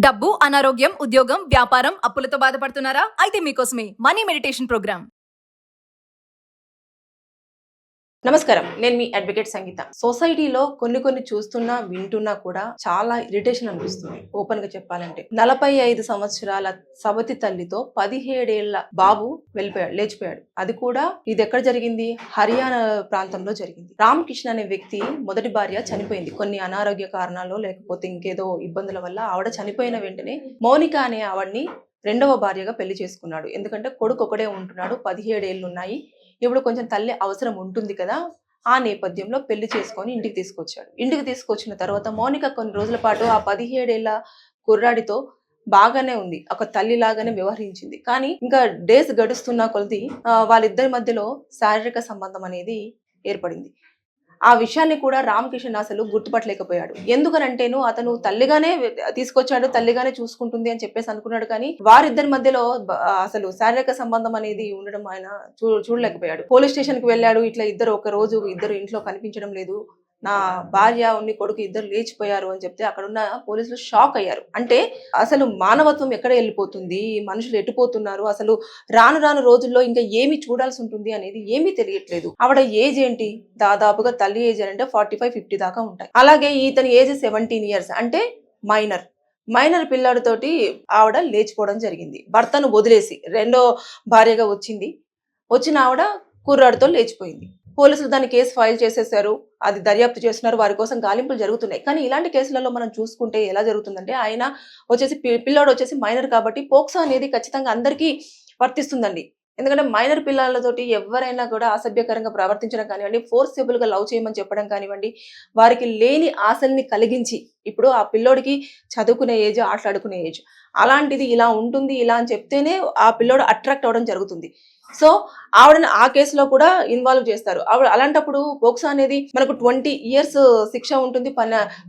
డబ్బు, అనారోగ్యం, ఉద్యోగం, వ్యాపారం, అప్పులతో బాధపడుతున్నారా? అయితే మీకోసమే మనీ మెడిటేషన్ ప్రోగ్రామ్. నమస్కారం, నేను మీ అడ్వకేట్ సంగీత. సొసైటీలో కొన్ని చూస్తున్నా వింటున్నా కూడా చాలా ఇరిటేషన్ అనిపిస్తుంది. ఓపెన్ గా చెప్పాలంటే 45 సంవత్సరాల సవతి తల్లితో 17 ఏళ్ల బాబు లేచిపోయాడు. అది కూడా ఇది ఎక్కడ జరిగింది? హర్యానా ప్రాంతంలో జరిగింది. రామకృష్ణ అనే వ్యక్తి మొదటి భార్య చనిపోయింది. కొన్ని అనారోగ్య కారణాలు లేకపోతే ఇంకేదో ఇబ్బందుల వల్ల ఆవిడ చనిపోయిన వెంటనే మౌనిక అనే ఆవిడ్ని రెండవ భార్యగా పెళ్లి చేసుకున్నాడు. ఎందుకంటే కొడుకు ఒకడే ఉంటున్నాడు, 17 ఏళ్ళు ఉన్నాయి. ఇప్పుడు కొంచెం తల్లి అవసరం ఉంటుంది కదా, ఆ నేపథ్యంలో పెళ్లి చేసుకొని ఇంటికి తీసుకొచ్చాడు. ఇంటికి తీసుకొచ్చిన తర్వాత మౌనిక కొన్ని రోజుల పాటు ఆ 17 ఏళ్ల కుర్రాడితో బాగానే ఉంది, ఒక తల్లి లాగానే వ్యవహరించింది. కానీ ఇంకా డేస్ గడుస్తున్న కొలది వాళ్ళిద్దరి మధ్యలో శారీరక సంబంధం అనేది ఏర్పడింది. ఆ విషయాన్ని కూడా రామకృష్ణ అసలు గుర్తుపట్టలేకపోయాడు. ఎందుకనంటేను అతను తల్లిగానే తీసుకొచ్చాడు, తల్లిగానే చూసుకుంటుంది అని చెప్పేసి అనుకున్నాడు. కానీ వారిద్దరి మధ్యలో అసలు శారీరక సంబంధం అనేది ఉండడం ఆయన చూడలేకపోయాడు. పోలీస్ స్టేషన్ కి వెళ్ళాడు. ఇట్లా ఇద్దరు ఇంట్లో కనిపించడం లేదు, నా భార్య ఉన్ని కొడుకు ఇద్దరు లేచిపోయారు అని చెప్తే అక్కడున్న పోలీసులు షాక్ అయ్యారు. అంటే అసలు మానవత్వం ఎక్కడ వెళ్ళిపోతుంది, మనుషులు ఎట్టుపోతున్నారు, అసలు రాను రాను రోజుల్లో ఇంకా ఏమి చూడాల్సి ఉంటుంది అనేది ఏమీ తెలియట్లేదు. ఆవిడ ఏజ్ ఏంటి? దాదాపుగా తల్లి ఏజ్ అంటే 45-50 దాకా ఉంటాయి. అలాగే ఇతని ఏజ్ 17 years, అంటే మైనర్ పిల్లాడితోటి ఆవిడ లేచిపోవడం జరిగింది. భర్తను వదిలేసి రెండో భార్యగా వచ్చిన ఆవిడ కుర్రాడితో లేచిపోయింది. పోలీసులు దాన్ని కేసు ఫైల్ చేసేసారు, అది దర్యాప్తు చేస్తున్నారు, వారి కోసం గాలింపులు జరుగుతున్నాయి. కానీ ఇలాంటి కేసులలో మనం చూసుకుంటే ఎలా జరుగుతుందంటే, ఆయన పిల్లోడు వచ్చేసి మైనర్ కాబట్టి పోక్సో అనేది ఖచ్చితంగా అందరికీ వర్తిస్తుందండి. ఎందుకంటే మైనర్ పిల్లలతోటి ఎవరైనా కూడా అసభ్యకరంగా ప్రవర్తించడం కానివ్వండి, ఫోర్సబుల్ గా లవ్ చేయమని చెప్పడం కానివ్వండి, వారికి లేని ఆశల్ని కలిగించి, ఇప్పుడు ఆ పిల్లోడికి చదువుకునే ఏజ్, ఆటలాడుకునే ఏజ్, అలాంటిది ఇలా ఉంటుంది ఇలా అని చెప్తేనే ఆ పిల్లోడు అట్రాక్ట్ అవ్వడం జరుగుతుంది. సో ఆవిడని ఆ కేసులో కూడా ఇన్వాల్వ్ చేస్తారు. ఆవిడ అలాంటప్పుడు పోక్సో అనేది మనకు 20 years శిక్ష ఉంటుంది,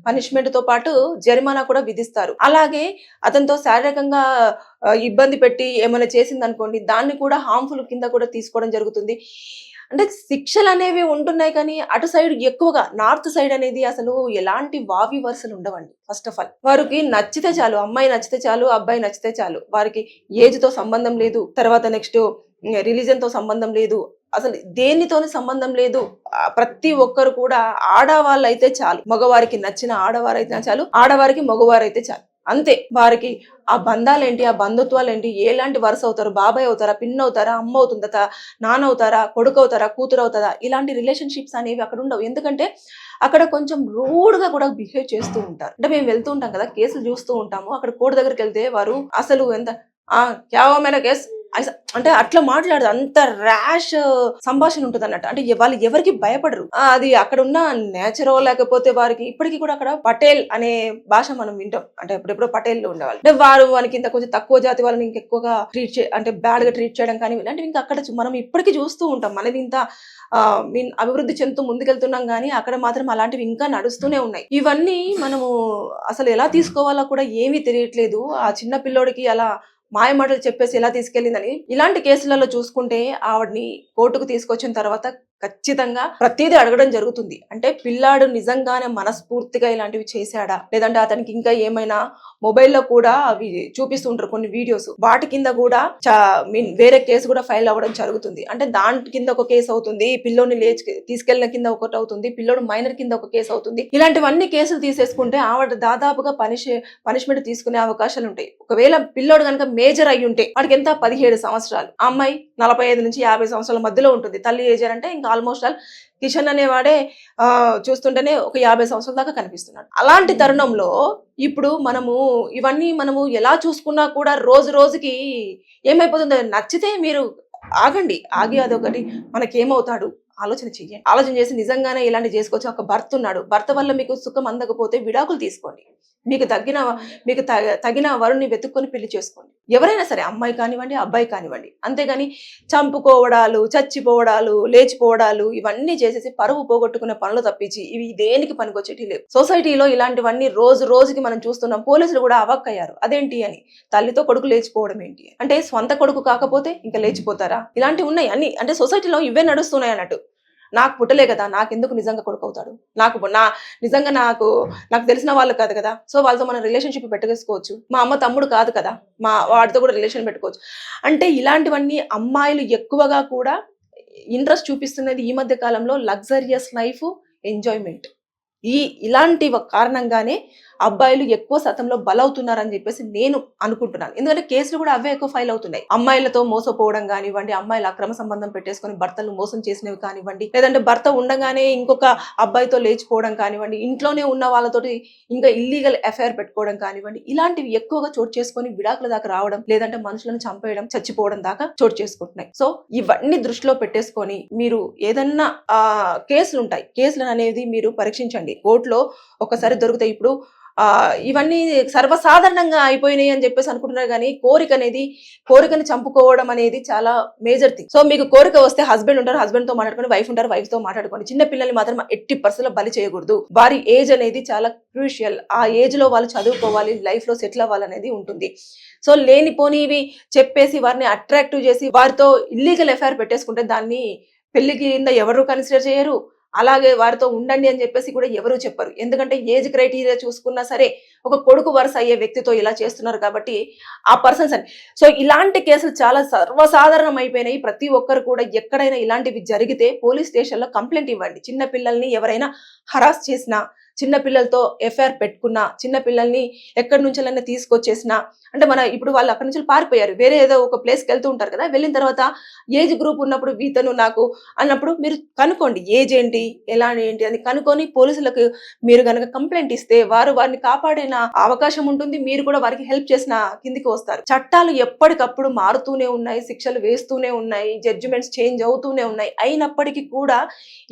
పనిష్మెంట్ తో పాటు జరిమానా కూడా విధిస్తారు. అలాగే అతనితో శారీరకంగా ఇబ్బంది పెట్టి ఏమైనా చేసింది అనుకోండి, దాన్ని కూడా హార్మ్ఫుల్ కింద కూడా తీసుకోవడం జరుగుతుంది. అంటే శిక్షలు అనేవి ఉంటున్నాయి, కానీ అటు సైడ్ ఎక్కువగా నార్త్ సైడ్ అనేది అసలు ఎలాంటి వావి వరుసలు ఉండవండి. ఫస్ట్ ఆఫ్ ఆల్ వారికి నచ్చితే చాలు, అమ్మాయి నచ్చితే చాలు, అబ్బాయి నచ్చితే చాలు, వారికి ఏజ్ తో సంబంధం లేదు, తర్వాత నెక్స్ట్ రిలీజన్ తో సంబంధం లేదు, అసలు దేనితోని సంబంధం లేదు. ప్రతి ఒక్కరు కూడా ఆడవాళ్ళు అయితే చాలు, మగవారికి నచ్చిన ఆడవారైతే చాలు, ఆడవారికి మగవారైతే చాలు, అంతే. వారికి ఆ బంధాలేంటి, ఆ బంధుత్వాలేంటి, ఎలాంటి వరుస అవుతారు, బాబాయ్ అవుతారా, పిన్ అవుతారా, అమ్మ అవుతుందా, నాన్న అవుతారా, కొడుకు అవుతారా, కూతురు అవుతారా, ఇలాంటి రిలేషన్షిప్స్ అనేవి అక్కడ ఉండవు. ఎందుకంటే అక్కడ కొంచెం రూడ్ గా కూడా బిహేవ్ చేస్తూ ఉంటారు. అంటే మేము వెళ్తూ ఉంటాం కదా, కేసులు చూస్తూ ఉంటాము. అక్కడ కోర్టు దగ్గరికి వెళ్తే వారు అసలు ఎంత క్యావమైన కేసు అంటే అట్లా మాట్లాడదు, అంత ర్యాష్ సంభాషణ ఉంటుంది అన్నట్టు. అంటే వాళ్ళు ఎవరికి భయపడరు. అది అక్కడ ఉన్న నేచరో లేకపోతే వారికి ఇప్పటికీ కూడా అక్కడ పటేల్ అనే భాష మనం వింటాం. అంటే ఎప్పుడెప్పుడో పటేల్ లో ఉండేవాళ్ళు, అంటే వారు మనకి ఇంత కొంచెం తక్కువ జాతి వాళ్ళని ఇంకెక్కువగా అంటే బ్యాడ్ గా ట్రీట్ చేయడం కానీ ఇలాంటివి ఇంకా అక్కడ మనం ఇప్పటికీ చూస్తూ ఉంటాం. మనది ఇంత అభివృద్ధి చెందుతూ ముందుకెళ్తున్నాం, కానీ అక్కడ మాత్రం అలాంటివి ఇంకా నడుస్తూనే ఉన్నాయి. ఇవన్నీ మనము అసలు ఎలా తీసుకోవాలో కూడా ఏమీ తెలియట్లేదు. ఆ చిన్న పిల్లోడికి అలా మాయ మాటలు చెప్పేసి ఎలా తీసుకెళ్లిందని. ఇలాంటి కేసులలో చూసుకుంటే ఆవిడ్ని కోర్టుకు తీసుకొచ్చిన తర్వాత ఖచ్చితంగా ప్రతిదీ అడగడం జరుగుతుంది. అంటే పిల్లాడు నిజంగానే మనస్ఫూర్తిగా ఇలాంటివి చేశాడా, లేదంటే అతనికి ఇంకా ఏమైనా మొబైల్లో కూడా అవి చూపిస్తుంటారు కొన్ని వీడియోస్, వాటి కింద కూడా వేరే కేసు కూడా ఫైల్ అవ్వడం జరుగుతుంది. అంటే దాని కింద ఒక కేసు అవుతుంది, పిల్లోని తీసుకెళ్లిన కింద ఒకటి అవుతుంది, పిల్లోడు మైనర్ కింద ఒక కేసు అవుతుంది. ఇలాంటివన్నీ కేసులు తీసేసుకుంటే ఆవిడ దాదాపుగా పనిష్మెంట్ తీసుకునే అవకాశాలు ఉంటాయి. ఒకవేళ పిల్లోడు కనుక మేజర్ అయ్యి ఉంటే వాడికి ఎంత, 17 సంవత్సరాలు, ఆ అమ్మాయి 45 నుంచి 50 సంవత్సరాల మధ్యలో ఉంటుంది. తల్లి ఏజ్ అంటే ఇంకా ఆల్మోస్ట్ ఆల్ కిషన్ అనేవాడే చూస్తుంటేనే ఒక 50 సంవత్సరాల దాకా కనిపిస్తున్నాడు. అలాంటి తరుణంలో ఇప్పుడు ఇవన్నీ మనము ఎలా చూసుకున్నా కూడా రోజు రోజుకి ఏమైపోతుందో, నచ్చితే మీరు ఆగి అదొకటి మనకేమవుతాడు ఆలోచన చేసి నిజంగానే ఇలాంటి చేసుకోవచ్చు. ఒక భర్త ఉన్నాడు, భర్త వల్ల మీకు సుఖం అందకపోతే విడాకులు తీసుకోండి, మీకు తగిన వరుణ్ణి వెతుక్కొని పెళ్లి చేసుకోండి. ఎవరైనా సరే, అమ్మాయి కానివ్వండి, అబ్బాయి కానివ్వండి. అంతేగాని చంపుకోవడాలు, చచ్చిపోవడాలు, లేచిపోవడాలు ఇవన్నీ చేసేసి పరువు పోగొట్టుకునే పనులు తప్పించి ఇవి దేనికి పనికొచ్చేటి లేవు. సొసైటీలో ఇలాంటివన్నీ రోజు రోజుకి మనం చూస్తున్నాం. పోలీసులు కూడా అవాక్కయ్యారు, అదేంటి అని, తల్లితో కొడుకు లేచిపోవడం ఏంటి అంటే, స్వంత కొడుకు కాకపోతే ఇంకా లేచిపోతారా? ఇలాంటివి ఉన్నాయి అన్ని. అంటే సొసైటీలో ఇవే నడుస్తున్నాయి అన్నట్టు. నాకు పుట్టలే కదా, నాకెందుకు నిజంగా కొడుకు అవుతాడు, నిజంగా నాకు తెలిసిన వాళ్ళు కాదు కదా, సో వాళ్ళతో మనం రిలేషన్షిప్ పెట్టుకోవచ్చు, మా అమ్మ తమ్ముడు కాదు కదా, వాడితో కూడా రిలేషన్ పెట్టుకోవచ్చు. అంటే ఇలాంటివన్నీ అమ్మాయిలు ఎక్కువగా కూడా ఇంట్రెస్ట్ చూపిస్తున్నది ఈ మధ్య కాలంలో లగ్జరియస్ లైఫ్, ఎంజాయ్మెంట్. ఇలాంటి కారణంగానే అబ్బాయిలు ఎక్కువ శాతంలో బలవుతున్నారని చెప్పేసి నేను అనుకుంటున్నాను. ఎందుకంటే కేసులు కూడా అవే ఎక్కువ ఫైల్ అవుతున్నాయి. అమ్మాయిలతో మోసపోవడం కానివ్వండి, అమ్మాయిలు అక్రమ సంబంధం పెట్టేసుకొని భర్తలు మోసం చేసినవి కానివ్వండి, లేదంటే భర్త ఉండగానే ఇంకొక అబ్బాయితో లేచిపోవడం కానివ్వండి, ఇంట్లోనే ఉన్న వాళ్ళతోటి ఇంకా ఇల్లీగల్ అఫైర్ పెట్టుకోవడం కానివ్వండి, ఇలాంటివి ఎక్కువగా చోటు చేసుకొని విడాకుల దాకా రావడం, లేదంటే మనుషులను చంపేయడం, చచ్చిపోవడం దాకా చోటు చేసుకుంటున్నాయి. సో ఇవన్నీ దృష్టిలో పెట్టేసుకొని మీరు ఏదన్నా కేసులు ఉంటాయి, కేసులు అనేది మీరు పరీక్షించండి. కోర్టులో ఒకసారి దొరుకుతాయి. ఇప్పుడు ఇవన్నీ సర్వసాధారణంగా అయిపోయినాయి అని చెప్పేసి అనుకుంటున్నారు, కానీ కోరికని చంపుకోవడం అనేది చాలా మేజర్ థింగ్. సో మీకు కోరిక వస్తే హస్బెండ్ ఉంటారు, హస్బెండ్ తో మాట్లాడుకోండి, వైఫ్ ఉంటారు, వైఫ్ తో మాట్లాడుకోండి. చిన్న పిల్లల్ని మాత్రం ఎట్టి పరిస్థితుల్లో బలి చేయకూడదు. వారి ఏజ్ అనేది చాలా క్రూషియల్. ఆ ఏజ్ లో వాళ్ళు చదువుకోవాలి, లైఫ్ లో సెటిల్ అవ్వాలనేది ఉంటుంది. సో లేనిపోనివి చెప్పేసి వారిని అట్రాక్టివ్ చేసి వారితో ఇల్లీగల్ అఫైర్ పెట్టేసుకుంటే దాన్ని పెళ్లి కింద ఎవరు కన్సిడర్ చేయరు. అలాగే వారితో ఉండండి అని చెప్పేసి కూడా ఎవరు చెప్పరు. ఎందుకంటే ఏజ్ క్రైటీరియా చూసుకున్నా సరే ఒక కొడుకు వరుస అయ్యే వ్యక్తితో ఇలా చేస్తున్నారు కాబట్టి ఆ పర్సన్స్ అని. సో ఇలాంటి కేసులు చాలా సర్వసాధారణం అయిపోయినాయి. ప్రతి ఒక్కరు కూడా ఎక్కడైనా ఇలాంటివి జరిగితే పోలీస్ స్టేషన్లో కంప్లైంట్ ఇవ్వండి. చిన్న పిల్లల్ని ఎవరైనా హరాస్ చేసినా, చిన్న పిల్లలతో ఎఫ్ఐఆర్ పెట్టుకున్నా, చిన్న పిల్లల్ని ఎక్కడి నుంచెల్లైనా తీసుకొచ్చేసినా, అంటే ఇప్పుడు వాళ్ళు అక్కడి నుంచి పారిపోయారు, వేరే ఏదో ఒక ప్లేస్కి వెళ్తూ ఉంటారు కదా, వెళ్ళిన తర్వాత ఏజ్ గ్రూప్ ఉన్నప్పుడు ఇతను నాకు అన్నప్పుడు మీరు కనుక్కోండి ఏజ్ ఏంటి, ఎలా ఏంటి అని కనుక్కొని పోలీసులకు మీరు కనుక కంప్లైంట్ ఇస్తే వారిని కాపాడిన అవకాశం ఉంటుంది. మీరు కూడా వారికి హెల్ప్ చేసిన కిందికి వస్తారు. చట్టాలు ఎప్పటికప్పుడు మారుతూనే ఉన్నాయి, శిక్షలు వేస్తూనే ఉన్నాయి, జడ్జిమెంట్స్ చేంజ్ అవుతూనే ఉన్నాయి. అయినప్పటికీ కూడా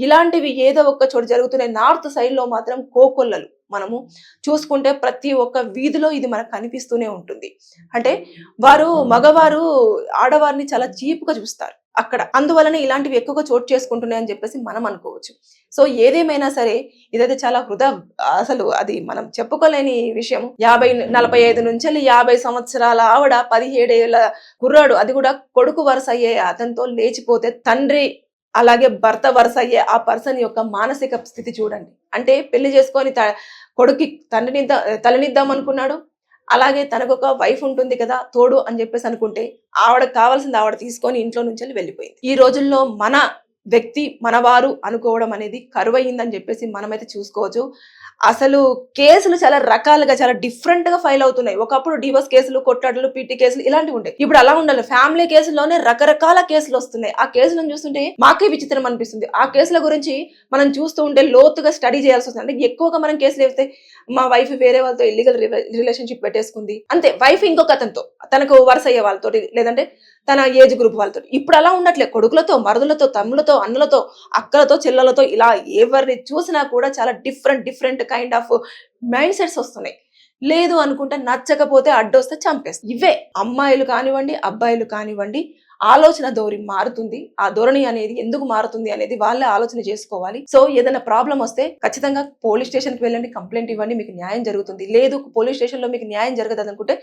ఇలాంటివి ఏదో ఒక చోటు జరుగుతున్నాయి. నార్త్ సైడ్ లో మాత్రం కోకొల్లలు మనము చూసుకుంటే ప్రతి ఒక్క వీధిలో ఇది మనకు కనిపిస్తూనే ఉంటుంది. అంటే మగవారు ఆడవారిని చాలా చీప్గా చూస్తారు అక్కడ. అందువలన ఇలాంటివి ఎక్కువగా చోటు చేసుకుంటున్నాయి అని చెప్పేసి మనం అనుకోవచ్చు. సో ఏదేమైనా సరే ఇదైతే చాలా అసలు అది మనం చెప్పుకోలేని విషయం. 45 నుంచి 50 సంవత్సరాల ఆవిడ 17 ఏళ్ల కుర్రాడు, అది కూడా కొడుకు వరుస అయ్యే అతనితో లేచిపోతే తండ్రి అలాగే భర్త వరుస అయ్యే ఆ పర్సన్ యొక్క మానసిక స్థితి చూడండి. అంటే పెళ్లి చేసుకొని కొడుకి తలనిద్దాం అనుకున్నాడు, అలాగే తనకు ఒక వైఫ్ ఉంటుంది కదా తోడు అని చెప్పేసి అనుకుంటే ఆవిడకి కావాల్సింది ఆవిడ తీసుకొని ఇంట్లో నుంచి వెళ్ళిపోయింది. ఈ రోజుల్లో మన వ్యక్తి మనవారు అనుకోవడం అనేది కరువయిందని చెప్పేసి మనమైతే చూసుకోవచ్చు. అసలు కేసులు చాలా రకాలుగా చాలా డిఫరెంట్ గా ఫైల్ అవుతున్నాయి. ఒకప్పుడు డివోర్స్ కేసులు, కొట్లాటలు, పీటీ కేసులు ఇలాంటివి ఉంటాయి. ఇప్పుడు అలా ఉండాలి. ఫ్యామిలీ కేసుల్లోనే రకరకాల కేసులు వస్తున్నాయి. ఆ కేసులను చూస్తుంటే మాకే విచిత్రం అనిపిస్తుంది. ఆ కేసుల గురించి మనం చూస్తూ ఉంటే లోతుగా స్టడీ చేయాల్సి వస్తుంది. అంటే ఎక్కువగా మనం కేసులు వేస్తే మా వైఫ్ వేరే వాళ్ళతో ఇల్లీగల్ రిలేషన్షిప్ పెట్టేసుకుంది అంతే, వైఫ్ ఇంకొక అతనితో, తనకు వరుస అయ్యే వాళ్ళతో, లేదంటే తన ఏజ్ గ్రూప్ వాళ్ళతో. ఇప్పుడు అలా ఉండట్లే. కొడుకులతో, మరుదులతో, తమ్ములతో, అన్నలతో, అక్కలతో, చెల్లెలతో, ఇలా ఎవరిని చూసినా కూడా చాలా different kind of mind sets వస్తున్నాయి. లేదు అనుకుంటే నచ్చకపోతే అడ్డొస్తే చంపేస్తారు. ఇవే అమ్మాయిలు కానివ్వండి, అబ్బాయిలు కానివ్వండి, ఆలోచన ధోరణి మారుతుంది. ఆ ధోరణి అనేది ఎందుకు మారుతుంది అనేది వాళ్ళే ఆలోచన చేసుకోవాలి. సో ఏదైనా ప్రాబ్లం వస్తే ఖచ్చితంగా పోలీస్ స్టేషన్కి వెళ్ళండి, కంప్లైంట్ ఇవ్వండి, మీకు న్యాయం జరుగుతుంది. లేదు పోలీస్ స్టేషన్ లో మీకు న్యాయం జరగదు అనుకుంటే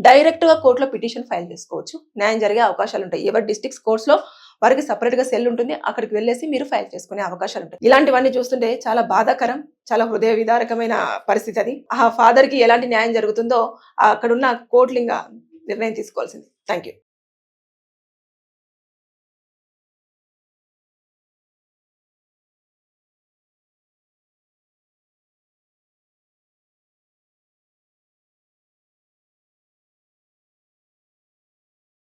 డైరెక్ట్ గా కోర్టులో పిటిషన్ ఫైల్ చేసుకోవచ్చు, న్యాయం జరిగే అవకాశాలు ఉంటాయి. ఎవరి డిస్ట్రిక్ట్స్ కోర్ట్స్ లో వారికి సపరేట్ గా సెల్ ఉంటుంది, అక్కడికి వెళ్ళేసి మీరు ఫైల్ చేసుకునే అవకాశాలు ఉంటాయి. ఇలాంటివన్నీ చూస్తుంటే చాలా బాధాకరం, చాలా హృదయ విదారకమైన పరిస్థితి అది. ఆ ఫాదర్ కి ఎలాంటి న్యాయం జరుగుతుందో అక్కడున్న కోర్టులు ఇంకా నిర్ణయం తీసుకోవాల్సింది. Thank you.